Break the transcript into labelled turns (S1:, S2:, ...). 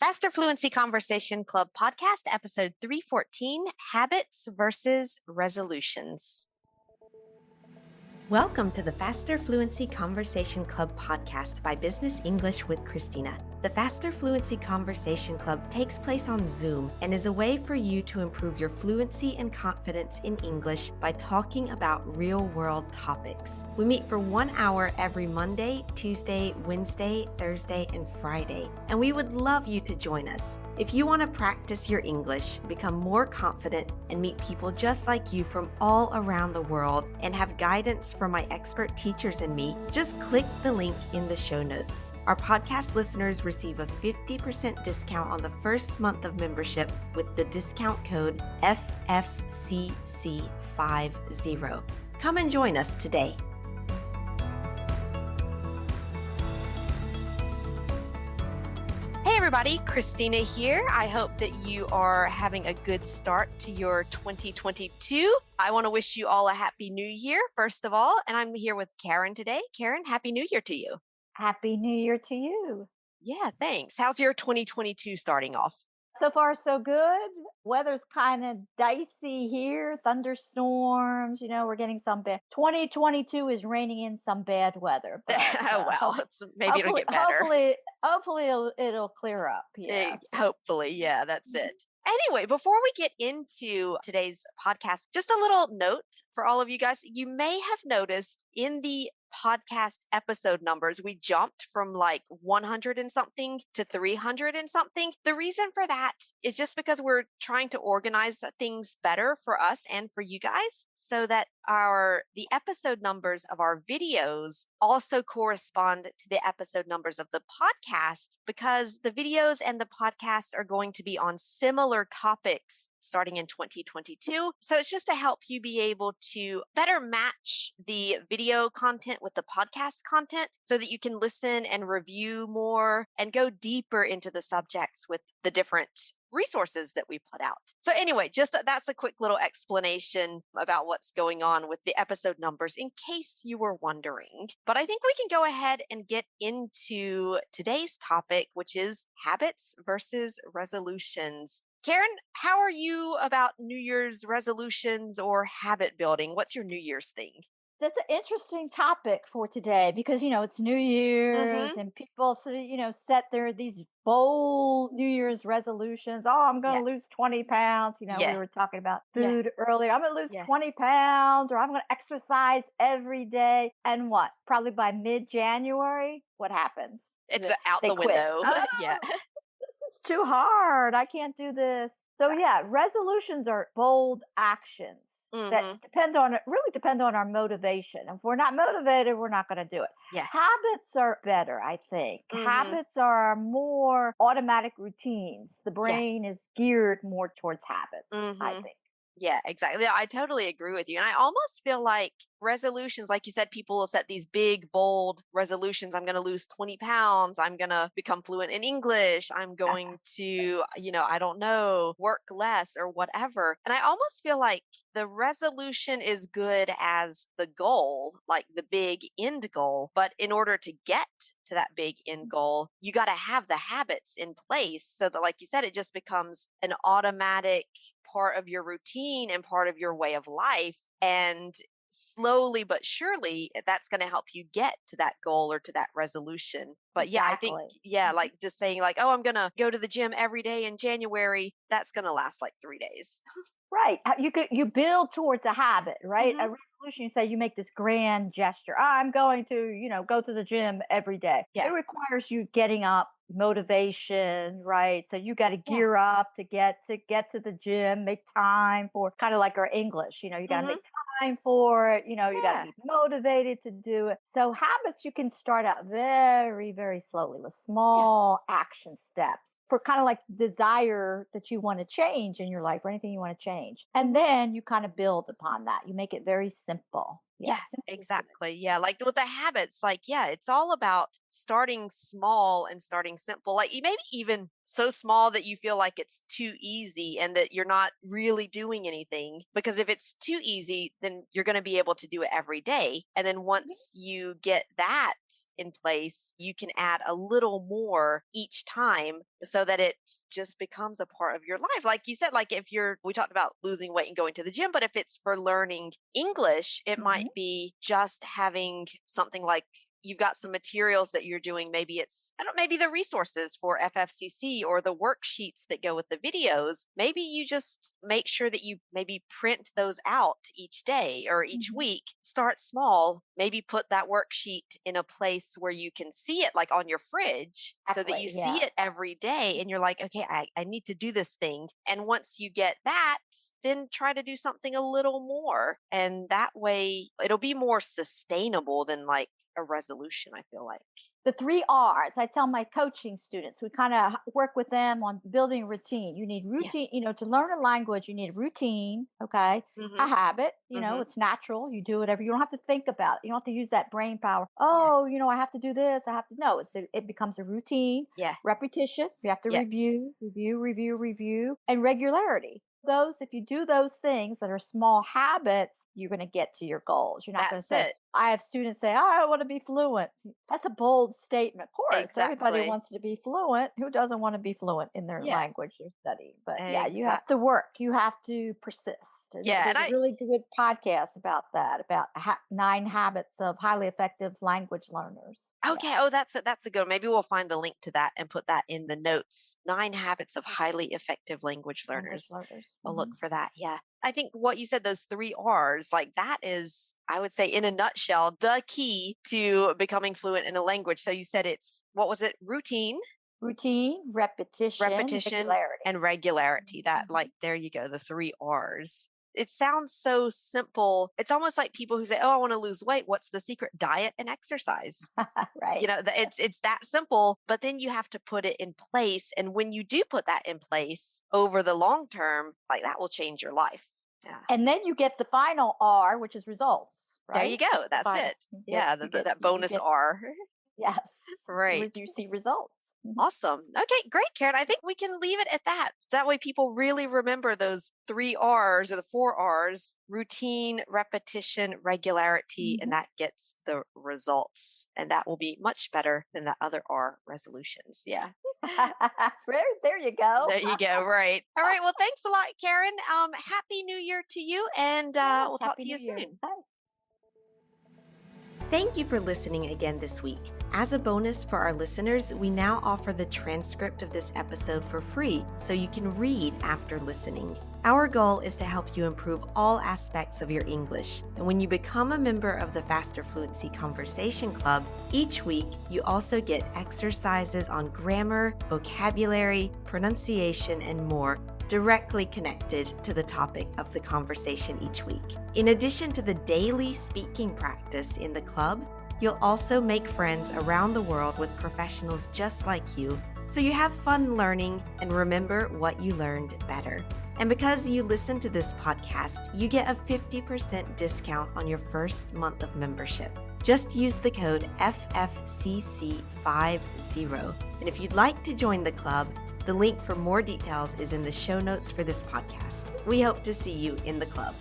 S1: Faster Fluency Conversation Club podcast, episode 314, Habits versus Resolutions. Welcome to the Faster Fluency Conversation Club podcast by Business English with Christina. The Faster Fluency Conversation Club takes place on Zoom and is a way for you to improve your fluency and confidence in English by talking about real-world topics. We meet for 1 hour every Monday, Tuesday, Wednesday, Thursday, and Friday, and we would love you to join us. If you want to practice your English, become more confident, and meet people just like you from all around the world, and have guidance from my expert teachers and me, just click the link in the show notes. Our podcast listeners receive a 50% discount on the first month of membership with the discount code FFCC50. Come and join us today. Hey everybody, Christina here. I hope that you are having a good start to your 2022. I want to wish you all a happy new year, first of all, and I'm here with Karyn today. Karyn, happy new year to you.
S2: Happy New Year to you.
S1: Yeah, thanks. How's your 2022 starting off?
S2: So far, so good. Weather's kind of dicey here. Thunderstorms. We're getting some bad. 2022 is raining in some bad weather. But,
S1: Oh, well, maybe it'll get better.
S2: Hopefully it'll clear up. Yeah.
S1: Hopefully. Yeah, that's it. Anyway, before we get into today's podcast, just a little note for all of you guys. You may have noticed in the podcast episode numbers, we jumped from like 100 and something to 300 and something. The reason for that is just because we're trying to organize things better for us and for you guys so that the episode numbers of our videos also correspond to the episode numbers of the podcast, because the videos and the podcast are going to be on similar topics starting in 2022. So it's just to help you be able to better match the video content with the podcast content so that you can listen and review more and go deeper into the subjects with the different resources that we put out. So anyway, just that's a quick little explanation about what's going on with the episode numbers in case you were wondering. But I think we can go ahead and get into today's topic, which is habits versus resolutions. Karyn, how are you about New Year's resolutions or habit building? What's your New Year's thing?
S2: That's an interesting topic for today because, it's New Year's and people, set these bold New Year's resolutions. Oh, I'm going to lose 20 pounds. We were talking about food earlier. I'm going to lose 20 pounds, or I'm going to exercise every day. And what? Probably by mid-January, what happens?
S1: It's out the window. Yeah.
S2: It's too hard. I can't do this. So resolutions are bold actions that really depend on our motivation. If we're not motivated, we're not going to do it.
S1: Yeah.
S2: Habits are better, I think. Habits are more automatic routines. The brain is geared more towards habits, I think.
S1: Yeah, exactly. I totally agree with you. And I almost feel like resolutions, like you said, people will set these big, bold resolutions. I'm going to lose 20 pounds. I'm going to become fluent in English. I'm going to, I don't know, work less or whatever. And I almost feel like the resolution is good as the goal, like the big end goal. But in order to get to that big end goal, you got to have the habits in place so that, like you said, it just becomes an automatic part of your routine and part of your way of life. And slowly but surely, that's going to help you get to that goal or to that resolution. But I think, like just saying like, oh, I'm going to go to the gym every day in January, that's going to last like 3 days.
S2: Right. You build towards a habit, right? A resolution, you say you make this grand gesture. I'm going to, go to the gym every day. Yeah. It requires you getting up, motivation, right? So you got to gear up to get to the gym, make time for, kind of like our English, you got to make time for it, you got to be motivated to do it. So habits, you can start out very, very slowly with small action steps for kind of like desire that you want to change in your life or anything you want to change. And then you kind of build upon that. You make it very simple.
S1: Yeah, exactly. Yeah. Like with the habits, like, yeah, it's all about starting small and starting simple. Like maybe even so small that you feel like it's too easy and that you're not really doing anything. Because if it's too easy, then you're going to be able to do it every day. And then
S2: Mhm.
S1: once you get that in place, you can add a little more each time so that it just becomes a part of your life. Like you said, like if we talked about losing weight and going to the gym, but if it's for learning English, it might
S2: Mhm.
S1: be just having something like you've got some materials that you're doing. Maybe maybe the resources for FFCC or the worksheets that go with the videos. Maybe you just make sure that you maybe print those out each day or each
S2: Mhm.
S1: week. Start small, maybe put that worksheet in a place where you can see it, like on your fridge, so that you
S2: Exactly.
S1: see
S2: Yeah.
S1: it every day and you're like, okay, I need to do this thing. And once you get that, then try to do something a little more. And that way it'll be more sustainable than like a resolution, I feel like.
S2: The 3 R's. I tell my coaching students, we kind of work with them on building routine. You need
S1: Yeah.
S2: routine, to learn a language, you need routine, okay? A
S1: Mhm.
S2: habit,
S1: Mhm.
S2: it's natural. You do whatever. You don't have to think about it. You don't have to use that brain power.
S1: Yeah.
S2: Oh, I have to do this. I have to. No, it becomes a routine,
S1: Yeah.
S2: repetition. You have to
S1: Yeah.
S2: review, and regularity. If you do those things that are small habits, you're going to get to your goals. You're not going to
S1: That's
S2: say,
S1: it.
S2: I have students say, "Oh, I want to be fluent." That's a bold statement. Of course, everybody
S1: Exactly.
S2: wants to be fluent. Who doesn't want to be fluent in their
S1: Yeah.
S2: language they're studying? But yeah, you have to
S1: Exactly.
S2: work. You have to persist. And
S1: Yeah, and
S2: there's a really good podcast about that, about 9 habits of highly effective language learners. Yeah,
S1: okay. Oh, that's a good one. Maybe we'll find the link to that and put that in the notes. 9 habits of highly effective language
S2: language
S1: learners.
S2: learners.
S1: I'll look for that. Yeah. I think what you said, those 3 R's, like that is, I would say, in a nutshell, the key to becoming fluent in a language. So you said what was it? Routine,
S2: Routine, repetition,
S1: repetition,
S2: regularity.
S1: and regularity. That,
S2: Mhm.
S1: like, there you go, the 3 R's. It sounds so simple. It's almost like people who say, "Oh, I want to lose weight. What's the secret?" Diet and exercise.
S2: Right.
S1: It's that simple, but then you have to put it in place. And when you do put that in place over the long term, like that will change your life. Yeah.
S2: And then you get the final R, which is results,
S1: There you
S2: right?
S1: go.
S2: That's the
S1: That's
S2: final.
S1: it. Yeah. That
S2: You
S1: bonus
S2: get
S1: R.
S2: yes,
S1: Right.
S2: you see results. Mhm.
S1: Awesome. Okay, great, Karen. I think we can leave it at that. So that way people really remember those 3 R's or the 4 R's: routine, repetition, regularity, and
S2: Mhm.
S1: that gets the results. And that will be much better than the other R, resolutions. Yeah.
S2: There you go.
S1: There you go. Right. All right. Well, thanks a lot, Karen. Happy New Year to you, and
S2: Yes,
S1: we'll talk
S2: happy
S1: to
S2: New
S1: you
S2: Year.
S1: soon.
S2: Bye.
S1: Thank you for listening again this week. As a bonus for our listeners, we now offer the transcript of this episode for free so you can read after listening. Our goal is to help you improve all aspects of your English. And when you become a member of the Faster Fluency Conversation Club, each week you also get exercises on grammar, vocabulary, pronunciation, and more directly connected to the topic of the conversation each week. In addition to the daily speaking practice in the club, you'll also make friends around the world with professionals just like you, so you have fun learning and remember what you learned better. And because you listen to this podcast, you get a 50% discount on your first month of membership. Just use the code FFCC50. And if you'd like to join the club, the link for more details is in the show notes for this podcast. We hope to see you in the club.